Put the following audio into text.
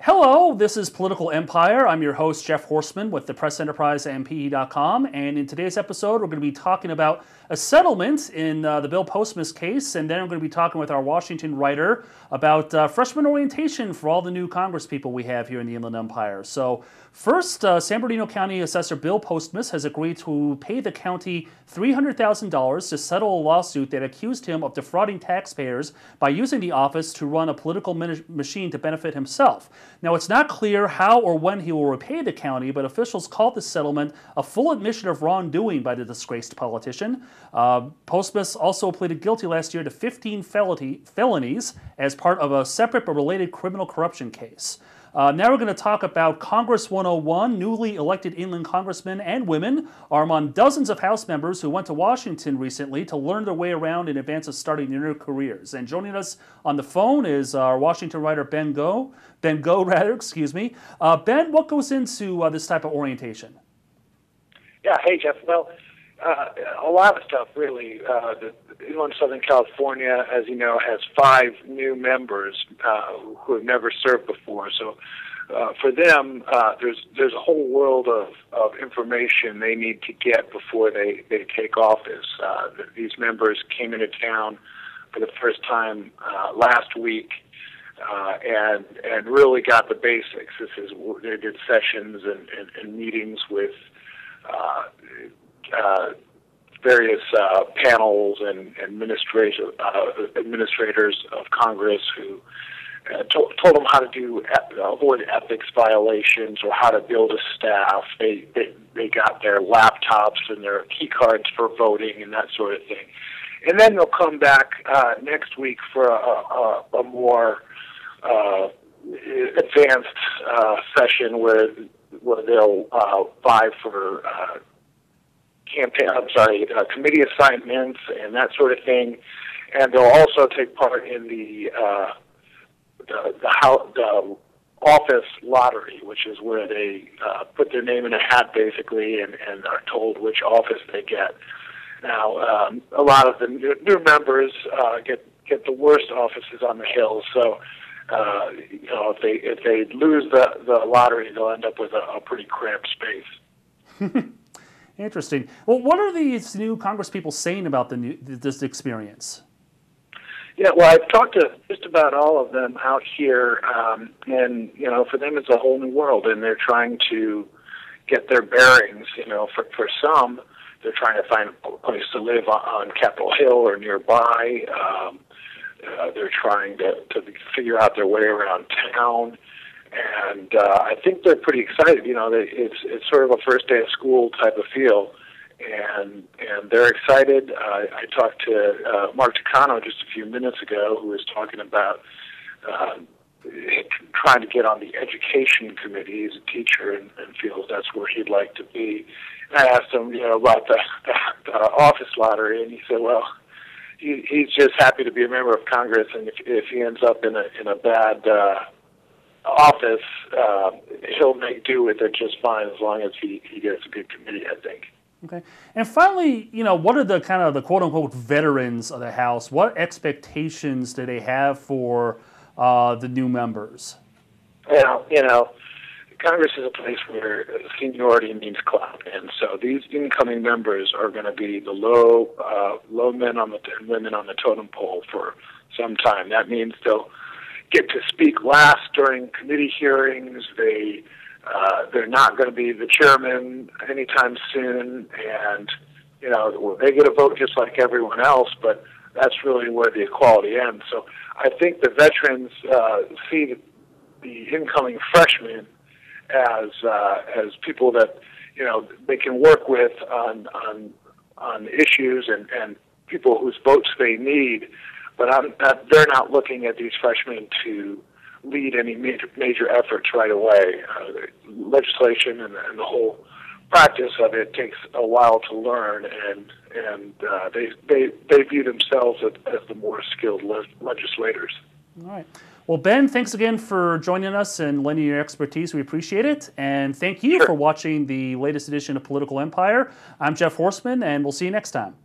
Hello, this is Political Empire. I'm your host, Jeff Horseman with the Press Enterprise and PE.com. And in today's episode, we're going to be talking about a settlement in the Bill Postmus case. And then we're going to be talking with our Washington writer about freshman orientation for all the new Congress people we have here in the Inland Empire. So first, San Bernardino County Assessor Bill Postmus has agreed to pay the county $300,000 to settle a lawsuit that accused him of defrauding taxpayers by using the office to run a political machine to benefit himself. Now, it's not clear how or when he will repay the county, but officials called the settlement a full admission of wrongdoing by the disgraced politician. Postmus also pleaded guilty last year to 15 felonies as part of a separate but related criminal corruption case. Now we're going to talk about Congress 101. Newly elected inland congressmen and women are among dozens of House members who went to Washington recently to learn their way around in advance of starting their new careers. And joining us on the phone is our Washington writer Ben Go, Ben, what goes into this type of orientation? Yeah, hey Jeff. Well, a lot of stuff really. Inland Southern California, as you know, has 5 new members who have never served before. So for them, there's a whole world of information they need to get before they take office. These members came into town for the first time last week and really got the basics. They did sessions and meetings with various panels and administrators of Congress who told them how to avoid ethics violations or how to build a staff. They got their laptops and their key cards for voting and that sort of thing. And then they'll come back next week for a more advanced session where they'll vie for committee assignments and that sort of thing, and they'll also take part in the office lottery, which is where they put their name in a hat basically and are told which office they get. Now, a lot of the new members get the worst offices on the Hill, so if they lose the lottery, they'll end up with a pretty cramped space. Interesting. Well, what are these new Congress people saying about this experience? Yeah, well, I've talked to just about all of them out here, and for them it's a whole new world, and they're trying to get their bearings. For some, they're trying to find a place to live on Capitol Hill or nearby. They're trying to figure out their way around town. And I think they're pretty excited. It's sort of a first day of school type of feel, and they're excited. I talked to Mark Takano just a few minutes ago, who was talking about trying to get on the education committee. He's a teacher and feels that's where he'd like to be. And I asked him, about the office lottery, and he said, well, he's just happy to be a member of Congress, and if he ends up in a bad office, he'll make do with it just fine as long as he gets a good committee, I think. Okay. And finally, what are the kind of the quote-unquote veterans of the House? What expectations do they have for the new members? Congress is a place where seniority means clout, and so these incoming members are going to be the low men and women on the totem pole for some time. That means they'll get to speak last during committee hearings. They're not going to be the chairman anytime soon, and they get a vote just like everyone else. But that's really where the equality ends. So I think the veterans see the incoming freshmen as people that they can work with on issues and people whose votes they need. But they're not looking at these freshmen to lead any major efforts right away. Legislation and the whole practice of it takes a while to learn, and they view themselves as the more skilled legislators. All right. Well, Ben, thanks again for joining us and lending your expertise. We appreciate it. And thank you for watching the latest edition of Political Empire. I'm Jeff Horseman, and we'll see you next time.